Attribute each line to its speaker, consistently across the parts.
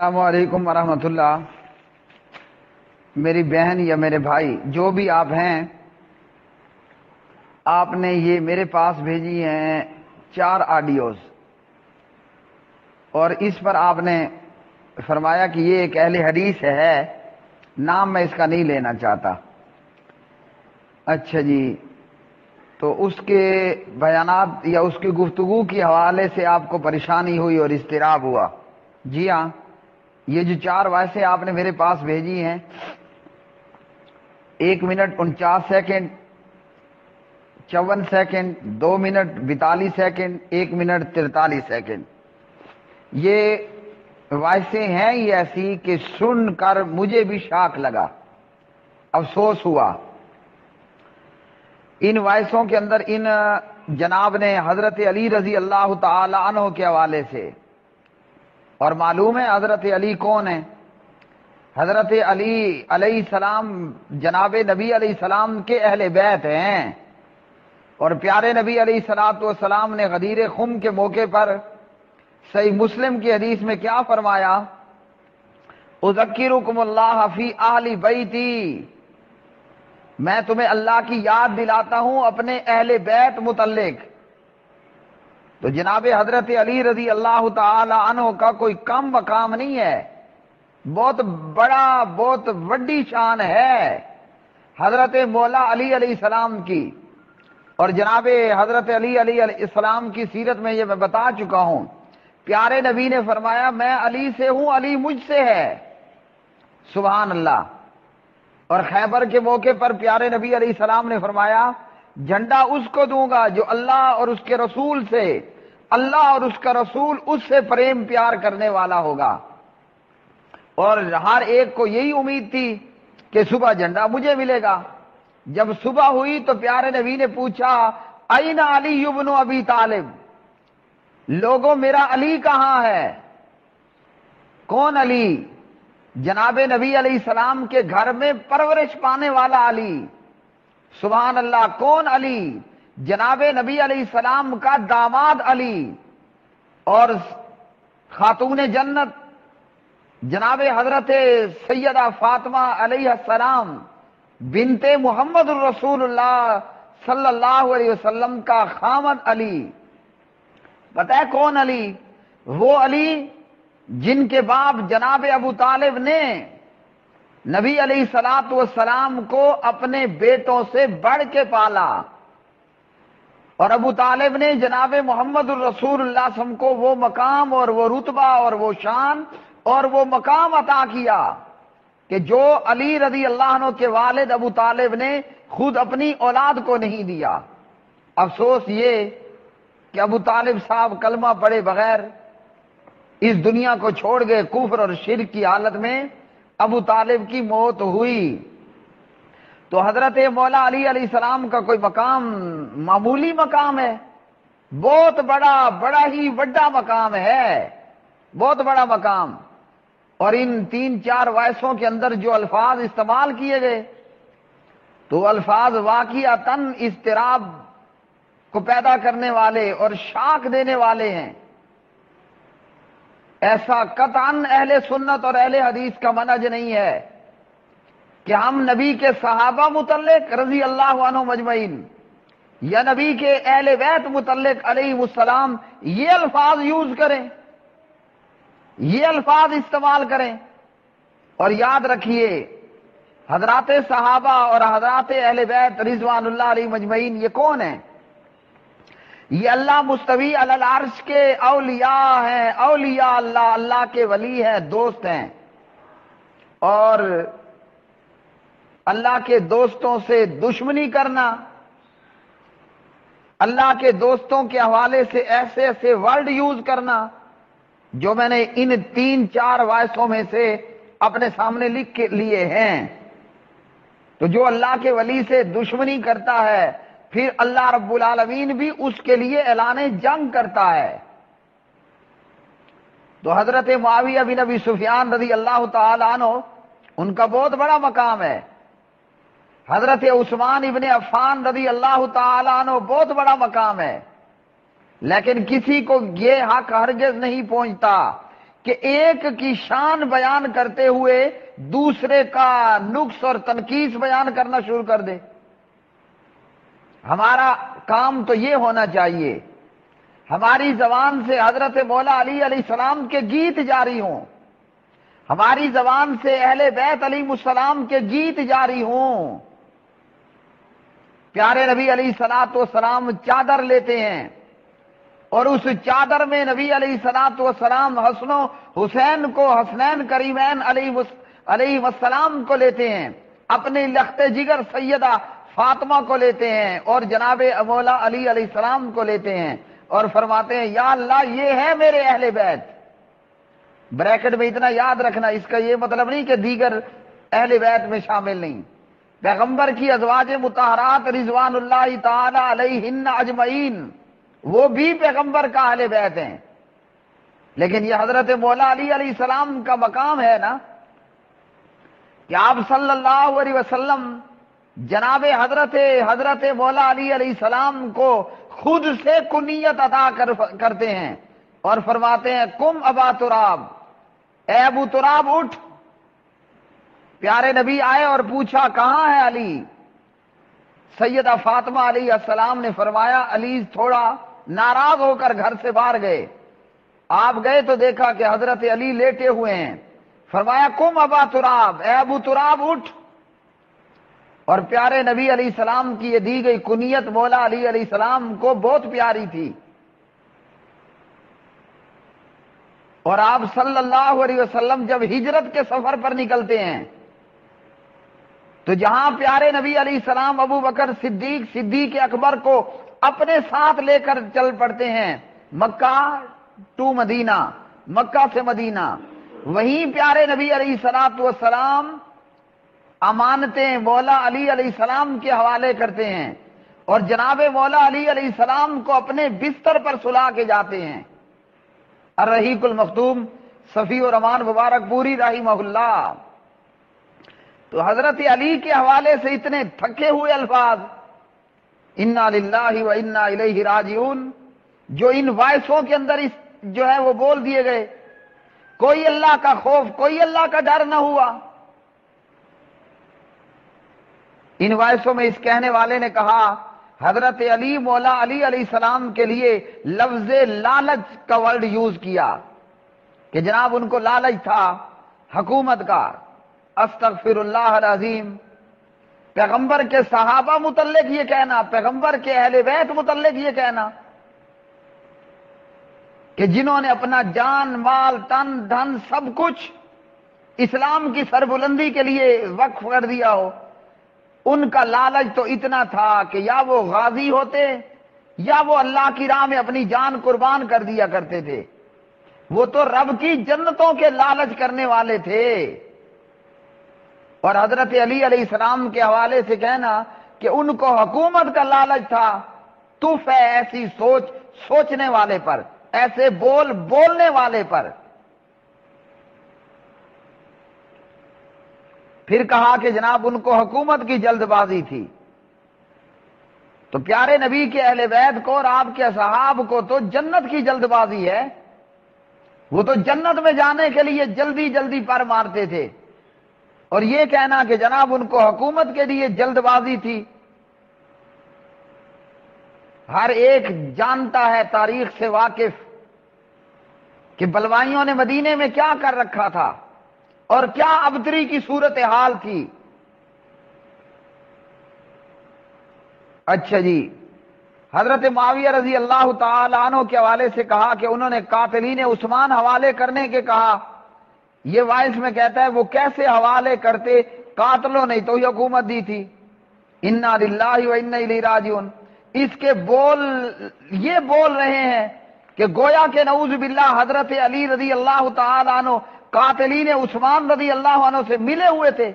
Speaker 1: السلام علیکم ورحمۃ اللہ۔ میری بہن یا میرے بھائی جو بھی آپ ہیں، آپ نے یہ میرے پاس بھیجی ہیں 4 آڈیوز، اور اس پر آپ نے فرمایا کہ یہ ایک اہل حدیث ہے، نام میں اس کا نہیں لینا چاہتا۔ اچھا جی، تو اس کے بیانات یا اس کی گفتگو کے حوالے سے آپ کو پریشانی ہوئی اور اضطراب ہوا؟ جی ہاں، یہ جو 4 وائسیں آپ نے میرے پاس بھیجی ہیں، 1 minute 49 second, 54 second, 2 minute 42 second, 1 minute 43 second, یہ وائسیں ہیں ہی ایسی کہ سن کر مجھے بھی شاک لگا، افسوس ہوا۔ ان وائسوں کے اندر ان جناب نے حضرت علی رضی اللہ تعالی عنہ کے حوالے سے، اور معلوم ہے حضرت علی کون ہے؟ حضرت علی علیہ السلام جناب نبی علیہ السلام کے اہل بیت ہیں، اور پیارے نبی علیہ الصلوۃ والسلام نے غدیر خم کے موقع پر صحیح مسلم کی حدیث میں کیا فرمایا؟ اذکرکم اللہ فی اہل بیتی، میں تمہیں اللہ کی یاد دلاتا ہوں اپنے اہل بیت متعلق۔ تو جناب حضرت علی رضی اللہ تعالی عنہ کا کوئی کم مقام نہیں ہے، بہت بڑا، بہت بڑی شان ہے حضرت مولا علی علیہ السلام کی۔ اور جناب حضرت علی علیہ السلام کی سیرت میں یہ میں بتا چکا ہوں، پیارے نبی نے فرمایا میں علی سے ہوں، علی مجھ سے ہے، سبحان اللہ۔ اور خیبر کے موقع پر پیارے نبی علیہ السلام نے فرمایا جھنڈا اس کو دوں گا جو اللہ اور اس کے رسول سے، اللہ اور اس کا رسول اس سے پریم پیار کرنے والا ہوگا۔ اور ہر ایک کو یہی امید تھی کہ صبح جھنڈا مجھے ملے گا۔ جب صبح ہوئی تو پیارے نبی نے پوچھا این علی ابن ابی طالب، لوگوں میرا علی کہاں ہے؟ کون علی؟ جناب نبی علیہ السلام کے گھر میں پرورش پانے والا علی، سبحان اللہ۔ کون علی؟ جناب نبی علیہ السلام کا داماد علی، اور خاتون جنت جناب حضرت سیدہ فاطمہ علیہ السلام بنت محمد الرسول اللہ صلی اللہ علیہ وسلم کا خامد علی۔ پتہ ہے کون علی؟ وہ علی جن کے باپ جناب ابو طالب نے نبی علیہ الصلوۃ والسلام کو اپنے بیٹوں سے بڑھ کے پالا، اور ابو طالب نے جناب محمد الرسول اللہ صلی اللہ علیہ وسلم کو وہ مقام اور وہ رتبہ اور وہ شان اور وہ مقام عطا کیا کہ جو علی رضی اللہ عنہ کے والد ابو طالب نے خود اپنی اولاد کو نہیں دیا۔ افسوس یہ کہ ابو طالب صاحب کلمہ پڑھے بغیر اس دنیا کو چھوڑ گئے، کفر اور شرک کی حالت میں ابو طالب کی موت ہوئی۔ تو حضرت مولا علی علیہ السلام کا کوئی مقام معمولی مقام ہے؟ بہت بڑا، بڑا ہی بڑا مقام ہے، بہت بڑا مقام۔ اور ان 3-4 وائسوں کے اندر جو الفاظ استعمال کیے گئے تو الفاظ واقعتاً اضطراب کو پیدا کرنے والے اور شاک دینے والے ہیں۔ ایسا قطعاً اہل سنت اور اہل حدیث کا منہج نہیں ہے کہ ہم نبی کے صحابہ متعلق رضی اللہ عنہ مجمعین یا نبی کے اہل بیت متعلق علیہ السلام یہ الفاظ یوز کریں، یہ الفاظ استعمال کریں۔ اور یاد رکھیے حضرات صحابہ اور حضرات اہل بیت رضوان اللہ علیہ مجمعین یہ کون ہیں؟ یہ اللہ مستوی علی العرش کے اولیاء ہیں، اولیاء اللہ، اللہ کے ولی ہیں، دوست ہیں۔ اور اللہ کے دوستوں سے دشمنی کرنا، اللہ کے دوستوں کے حوالے سے ایسے ایسے ورڈ یوز کرنا جو میں نے ان 3-4 وائسوں میں سے اپنے سامنے لکھ کے لیے ہیں۔ تو جو اللہ کے ولی سے دشمنی کرتا ہے پھر اللہ رب العالمین بھی اس کے لیے اعلان جنگ کرتا ہے۔ تو حضرت معاویہ بن ابی سفیان رضی اللہ تعالی عنہ ان کا بہت بڑا مقام ہے۔ حضرت عثمان ابن عفان رضی اللہ تعالی عنہ بہت بڑا مقام ہے، لیکن کسی کو یہ حق ہرگز نہیں پہنچتا کہ ایک کی شان بیان کرتے ہوئے دوسرے کا نقص اور تنقیص بیان کرنا شروع کر دے؟ ہمارا کام تو یہ ہونا چاہیے ہماری زبان سے حضرت مولا علی علیہ السلام کے گیت جاری ہوں، ہماری زبان سے اہل بیت علیہ السلام کے گیت جاری ہوں۔ پیارے نبی علیہ الصلوۃ والسلام چادر لیتے ہیں اور اس چادر میں نبی علیہ الصلوۃ والسلام حسن و حسین کو، حسنین کریمین علیہ السلام کو لیتے ہیں، اپنی لخت جگر سیدہ فاطمہ کو لیتے ہیں اور جناب مولا علی علیہ السلام کو لیتے ہیں اور فرماتے ہیں یا اللہ یہ ہے میرے اہل بیت۔ بریکٹ میں اتنا یاد رکھنا، اس کا یہ مطلب نہیں کہ دیگر اہل بیت میں شامل نہیں، پیغمبر کی ازواج مطہرات رضوان اللہ تعالی علیہن اجمعین وہ بھی پیغمبر کا اہل بیت ہیں، لیکن یہ حضرت مولا علی علیہ السلام کا مقام ہے نا کہ آپ صلی اللہ علیہ وسلم جناب حضرت مولا علی علیہ السلام کو خود سے کنیت عطا کرتے ہیں اور فرماتے ہیں کم ابا تراب، اے ابو تراب اٹھ۔ پیارے نبی آئے اور پوچھا کہاں ہے علی؟ سیدہ فاطمہ علیہ السلام نے فرمایا علی تھوڑا ناراض ہو کر گھر سے باہر گئے، آپ گئے تو دیکھا کہ حضرت علی لیٹے ہوئے ہیں، فرمایا کم ابا تراب، اے ابو تراب اٹھ۔ اور پیارے نبی علیہ السلام کی یہ دی گئی کنیت مولا علی علیہ السلام کو بہت پیاری تھی، اور آپ صلی اللہ علیہ وسلم جب ہجرت کے سفر پر نکلتے ہیں تو جہاں پیارے نبی علیہ السلام ابو بکر صدیق اکبر کو اپنے ساتھ لے کر چل پڑتے ہیں مکہ ٹو مدینہ، مکہ سے مدینہ، وہیں پیارے نبی علیہ السلام امانتیں مولا علی علیہ السلام کے حوالے کرتے ہیں اور جناب مولا علی علیہ السلام کو اپنے بستر پر سلا کے جاتے ہیں۔ الرحیق المختوم صفی الرحمان مبارک پوری رحمہ اللہ، تو حضرت علی کے حوالے سے اتنے تھکے ہوئے الفاظ انا للہ و انا الیہ راجعون جو ان وائسوں کے اندر جو ہے وہ بول دیے گئے، کوئی اللہ کا خوف، کوئی اللہ کا ڈر نہ ہوا۔ ان وائسوں میں اس کہنے والے نے کہا حضرت علی مولا علی علیہ السلام کے لیے لفظ لالچ کا ورڈ یوز کیا کہ جناب ان کو لالچ تھا حکومت کا۔ استغفر اللہ العظیم، پیغمبر کے صحابہ متعلق یہ کہنا، پیغمبر کے اہل بیت متعلق یہ کہنا کہ جنہوں نے اپنا جان مال تن دھن سب کچھ اسلام کی سربلندی کے لیے وقف کر دیا ہو، ان کا لالچ تو اتنا تھا کہ یا وہ غازی ہوتے یا وہ اللہ کی راہ میں اپنی جان قربان کر دیا کرتے تھے، وہ تو رب کی جنتوں کے لالچ کرنے والے تھے۔ اور حضرت علی علیہ السلام کے حوالے سے کہنا کہ ان کو حکومت کا لالچ تھا، تف ہے ایسی سوچنے والے پر، ایسے بولنے والے پر۔ پھر کہا کہ جناب ان کو حکومت کی جلد بازی تھی۔ تو پیارے نبی کے اہل بیت کو اور آپ کے اصحاب کو تو جنت کی جلد بازی ہے، وہ تو جنت میں جانے کے لیے جلدی جلدی پر مارتے تھے، اور یہ کہنا کہ جناب ان کو حکومت کے لیے جلد بازی تھی۔ ہر ایک جانتا ہے تاریخ سے واقف کہ بلوائیوں نے مدینے میں کیا کر رکھا تھا اور کیا ابتری کی صورتحال تھی۔ اچھا جی، حضرت معاویہ رضی اللہ تعالی عنہ کے حوالے سے کہا کہ انہوں نے قاتلین عثمان حوالے کرنے کے کہا، یہ وائس میں کہتا ہے وہ کیسے حوالے کرتے، قاتلوں نے تو حکومت دی تھی۔ انا للہ و انا الیہ راجعون، اس کے یہ بول رہے ہیں کہ گویا کہ نعوذ باللہ حضرت علی رضی اللہ تعالی عنہ قاتلین عثمان رضی اللہ عنہ سے ملے ہوئے تھے۔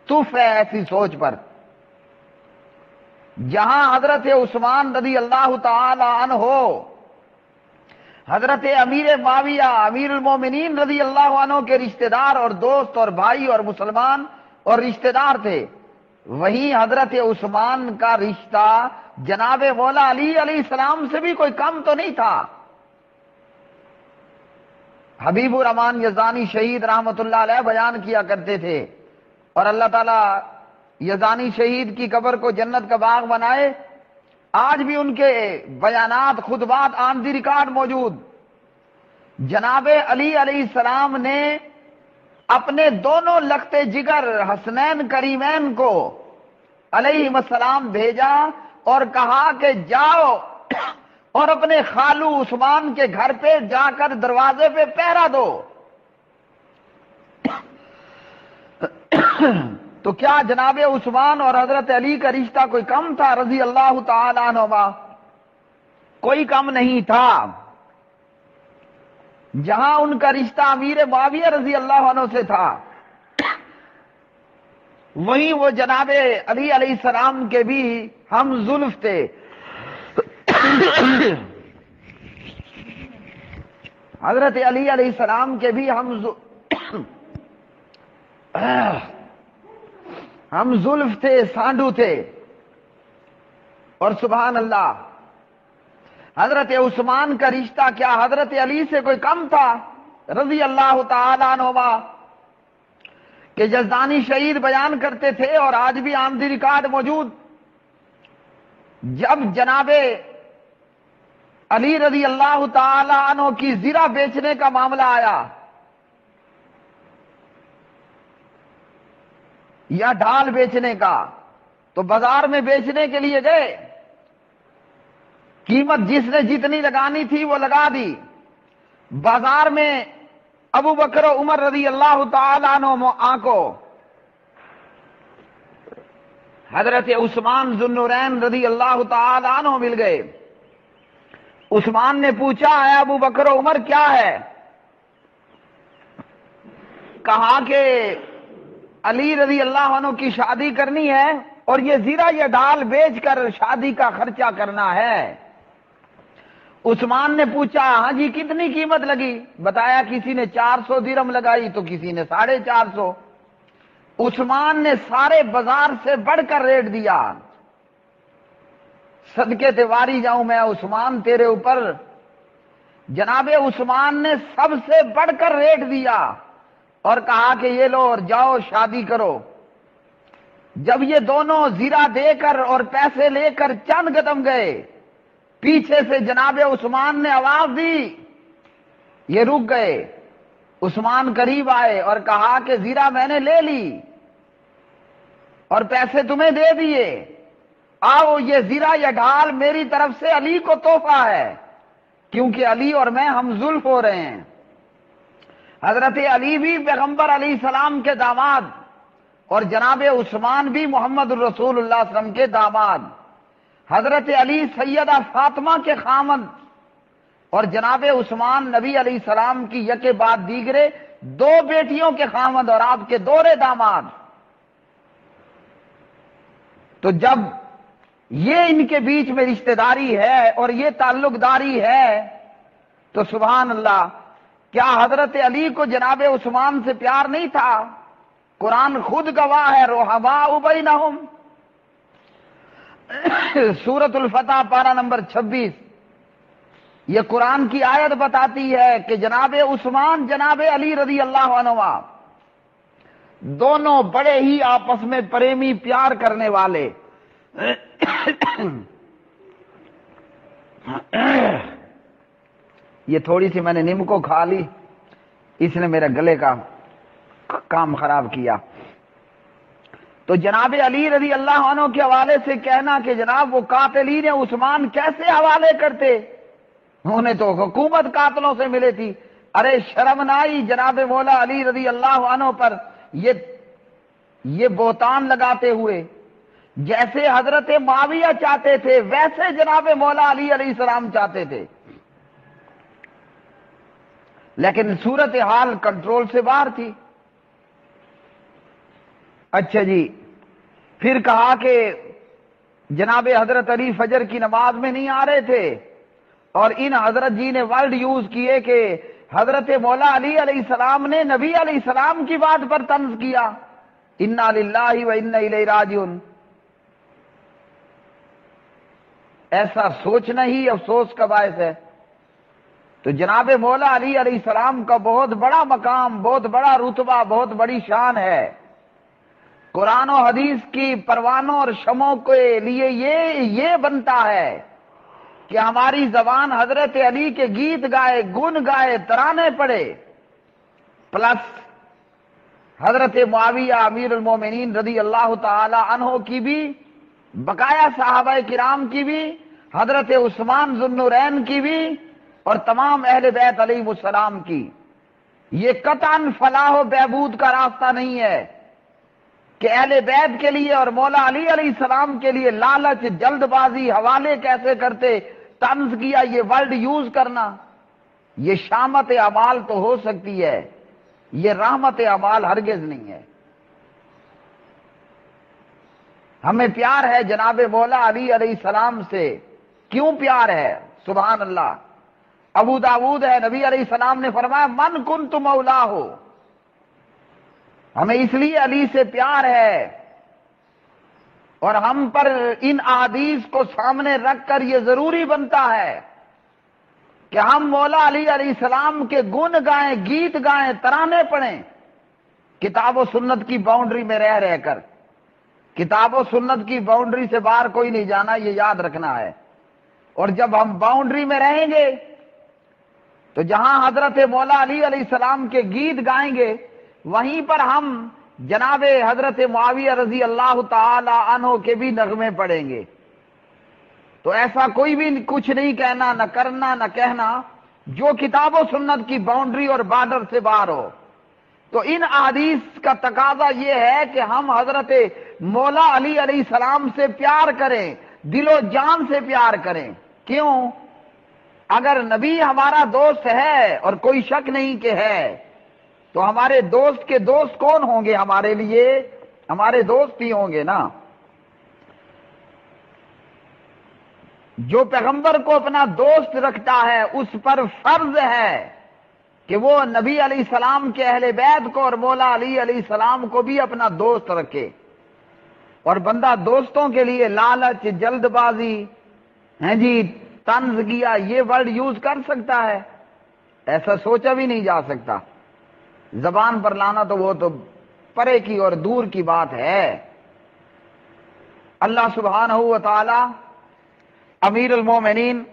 Speaker 1: تف ہے ایسی سوچ پر، جہاں حضرت عثمان رضی اللہ تعالی عنہ حضرت امیر معاویہ امیر المومنین رضی اللہ عنہ کے رشتہ دار اور دوست اور بھائی اور مسلمان اور رشتہ دار تھے، وہیں حضرت عثمان کا رشتہ جناب مولا علی علیہ السلام سے بھی کوئی کم تو نہیں تھا۔ حبیب الرحمان یزدانی شہید رحمت اللہ علیہ بیان کیا کرتے تھے، اور اللہ تعالیٰ یزدانی شہید کی قبر کو جنت کا باغ بنائے۔ آج بھی ان کے بیانات، خطبات آن دی ریکارڈ موجود۔ جناب علی علیہ السلام نے اپنے دونوں لختے جگر حسنین کریمین کو علیہم السلام بھیجا اور کہا کہ جاؤ اور اپنے خالو عثمان کے گھر پہ جا کر دروازے پہ پہرا دو۔ تو کیا جناب عثمان اور حضرت علی کا رشتہ کوئی کم تھا رضی اللہ تعالی عنہما؟ کوئی کم نہیں تھا۔ جہاں ان کا رشتہ امیر معاویہ رضی اللہ عنہ سے تھا، وہیں وہ جناب علی علیہ السلام کے بھی ہم زلف تھے۔ حضرت علی علیہ السلام کے بھی ہم زلف تھے، سانڈو تھے۔ اور سبحان اللہ، حضرت عثمان کا رشتہ کیا حضرت علی سے کوئی کم تھا رضی اللہ تعالی عنہما؟ کہ یزدانی شہید بیان کرتے تھے، اور آج بھی آن دی ریکارڈ موجود، جب جناب علی رضی اللہ تعالی عنہ کی زرہ بیچنے کا معاملہ آیا یا ڈھال بیچنے کا، تو بازار میں بیچنے کے لیے گئے، قیمت جس نے جتنی لگانی تھی وہ لگا دی۔ بازار میں ابو بکر و عمر رضی اللہ تعالی عنہ آنکو، حضرت عثمان ذو النورین رضی اللہ تعالی عنہ مل گئے۔ عثمان نے پوچھا ہے ابو بکر و عمر کیا ہے؟ کہا کہ علی رضی اللہ عنہ کی شادی کرنی ہے اور یہ زیرہ یہ ڈال بیچ کر شادی کا خرچہ کرنا ہے۔ عثمان نے پوچھا ہاں جی کتنی قیمت لگی؟ بتایا کسی نے 400 درہم لگائی تو کسی نے 450۔ عثمان نے سارے بازار سے بڑھ کر ریٹ دیا۔ صدقے تیواری جاؤں میں عثمان تیرے اوپر، جناب عثمان نے سب سے بڑھ کر ریٹ دیا اور کہا کہ یہ لو اور جاؤ شادی کرو۔ جب یہ دونوں زیرہ دے کر اور پیسے لے کر چند قدم گئے، پیچھے سے جناب عثمان نے آواز دی، یہ رک گئے۔ عثمان قریب آئے اور کہا کہ زیرہ میں نے لے لی اور پیسے تمہیں دے دیے، آؤ یہ زیرہ یا ڈھال میری طرف سے علی کو تحفہ ہے، کیونکہ علی اور میں ہم زلف ہو رہے ہیں۔ حضرت علی بھی پیغمبر علیہ السلام کے داماد اور جناب عثمان بھی محمد الرسول اللہ صلی اللہ علیہ وسلم کے داماد۔ حضرت علی سیدہ فاطمہ کے خامند اور جناب عثمان نبی علیہ السلام کی یکے بعد دیگرے 2 بیٹیوں کے خامند اور آپ کے دورے داماد۔ تو جب یہ ان کے بیچ میں رشتہ داری ہے اور یہ تعلق داری ہے تو سبحان اللہ، کیا حضرت علی کو جناب عثمان سے پیار نہیں تھا؟ قرآن خود گواہ ہے، رحماء بینہم، سورۃ الفتح پارہ نمبر 26، یہ قرآن کی آیت بتاتی ہے کہ جناب عثمان جناب علی رضی اللہ عنہ دونوں بڑے ہی آپس میں پریمی پیار کرنے والے۔ یہ تھوڑی سی میں نے نیم کو کھا لی، اس نے میرے گلے کا کام خراب کیا۔ تو جناب علی رضی اللہ عنہ کے حوالے سے کہنا کہ جناب وہ قاتلین عثمان کیسے حوالے کرتے، انہیں تو حکومت قاتلوں سے ملے تھی۔ ارے شرم نہ آئی جناب مولا علی رضی اللہ عنہ پر یہ بہتان لگاتے ہوئے؟ جیسے حضرت معاویہ چاہتے تھے ویسے جناب مولا علی علیہ السلام چاہتے تھے، لیکن صورتحال کنٹرول سے باہر تھی۔ اچھا جی، پھر کہا کہ جناب حضرت علی فجر کی نماز میں نہیں آ رہے تھے، اور ان حضرت جی نے ورڈ یوز کیے کہ حضرت مولا علی علیہ السلام نے نبی علیہ السلام کی بات پر طنز کیا، انا للہ و انا الیہ راجعون۔ ایسا سوچنا ہی افسوس کا باعث ہے۔ تو جناب مولا علی علیہ السلام کا بہت بڑا مقام، بہت بڑا رتبہ، بہت بڑی شان ہے۔ قرآن و حدیث کی پروانوں اور شمعوں کے لیے یہ بنتا ہے کہ ہماری زبان حضرت علی کے گیت گائے، گن گائے، ترانے پڑے، پلس حضرت معاویہ امیر المومنین رضی اللہ تعالی عنہ کی بھی، بقایا صحابہ کرام کی بھی، حضرت عثمان ذو النورین کی بھی، اور تمام اہل بیت علیہ السلام کی۔ یہ قطعاً فلاح و بہبود کا راستہ نہیں ہے کہ اہل بیت کے لیے اور مولا علی علیہ السلام کے لیے لالچ، جلد بازی، حوالے کیسے کرتے، طنز کیا، یہ ورڈ یوز کرنا، یہ شامت اعمال تو ہو سکتی ہے، یہ رحمت اعمال ہرگز نہیں ہے۔ ہمیں پیار ہے جناب مولا علی علیہ السلام سے۔ کیوں پیار ہے؟ سبحان اللہ۔ ابو داود ہے، نبی علیہ السلام نے فرمایا من کنت مولا ہو، ہمیں اس لیے علی سے پیار ہے، اور ہم پر ان احادیث کو سامنے رکھ کر یہ ضروری بنتا ہے کہ ہم مولا علی علیہ السلام کے گن گائیں، گیت گائیں، ترانے پڑھیں، کتاب و سنت کی باؤنڈری میں رہ کر۔ کتاب و سنت کی باؤنڈری سے باہر کوئی نہیں جانا، یہ یاد رکھنا ہے۔ اور جب ہم باؤنڈری میں رہیں گے تو جہاں حضرت مولا علی علیہ السلام کے گیت گائیں گے، وہیں پر ہم جناب حضرت معاویہ رضی اللہ تعالی عنہ کے بھی نغمے پڑھیں گے۔ تو ایسا کوئی بھی کچھ نہیں کہنا، نہ کرنا، نہ کہنا جو کتاب و سنت کی باؤنڈری اور بارڈر سے باہر ہو۔ تو ان احادیث کا تقاضا یہ ہے کہ ہم حضرت مولا علی علیہ السلام سے پیار کریں، دل و جان سے پیار کریں۔ کیوں؟ اگر نبی ہمارا دوست ہے، اور کوئی شک نہیں کہ ہے، تو ہمارے دوست کے دوست کون ہوں گے ہمارے لیے؟ ہمارے دوست ہی ہوں گے نا۔ جو پیغمبر کو اپنا دوست رکھتا ہے اس پر فرض ہے کہ وہ نبی علیہ السلام کے اہل بیت کو اور مولا علی علیہ السلام کو بھی اپنا دوست رکھے۔ اور بندہ دوستوں کے لیے لالچ، جلد بازی، ہیں جی، طنز کیا، یہ ورڈ یوز کر سکتا ہے؟ ایسا سوچا بھی نہیں جا سکتا۔ زبان پر لانا تو وہ تو پرے کی اور دور کی بات ہے۔ اللہ سبحانہ و تعالی امیر المومنین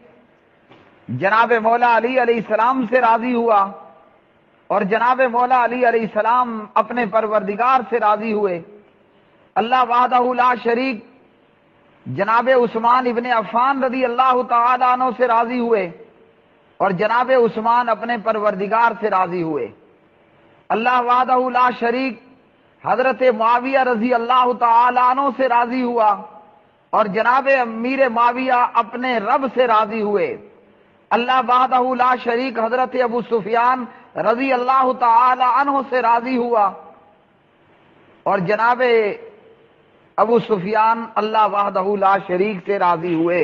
Speaker 1: جناب مولا علی علیہ السلام سے راضی ہوا، اور جناب مولا علی علیہ السلام اپنے پروردگار سے راضی ہوئے۔ اللہ وحدہ لا شریک جناب عثمان ابن عفان رضی اللہ تعالی عنہ سے راضی ہوئے، اور جناب عثمان اپنے پروردگار سے راضی ہوئے۔ اللہ وحدہ لا شریک حضرت معاویہ رضی اللہ تعالی عنہ سے راضی ہوا، اور جناب امیر معاویہ اپنے رب سے راضی ہوئے۔ اللہ وحدہ لا شریک حضرت ابو سفیان رضی اللہ تعالی عنہ سے راضی ہوا، اور جناب ابو سفیان اللہ وحدہ لا شریک سے راضی ہوئے،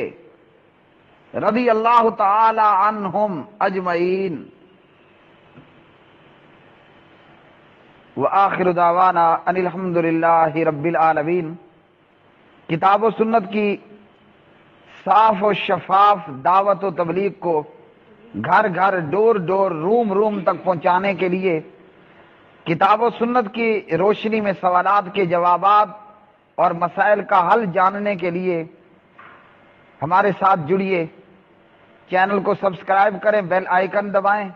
Speaker 1: رضی اللہ تعالی عنہم اجمعین۔ وآخر دعوانا ان الحمد للہ رب العالمین۔ کتاب و سنت کی صاف و شفاف دعوت و تبلیغ کو گھر گھر، ڈور ڈور، روم روم تک پہنچانے کے لیے، کتاب و سنت کی روشنی میں سوالات کے جوابات اور مسائل کا حل جاننے کے لیے ہمارے ساتھ جڑیے۔ چینل کو سبسکرائب کریں، بیل آئیکن دبائیں،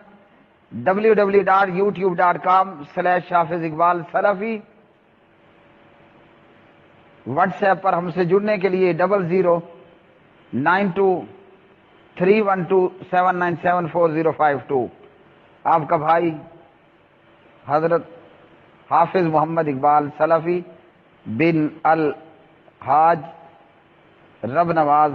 Speaker 1: www.youtube.com/حافظ اقبال سلفی۔ واٹس ایپ پر ہم سے جڑنے کے لیے 00923127974052۔ آپ کا بھائی حضرت حافظ محمد اقبال سلفی بن الحاج رب نواز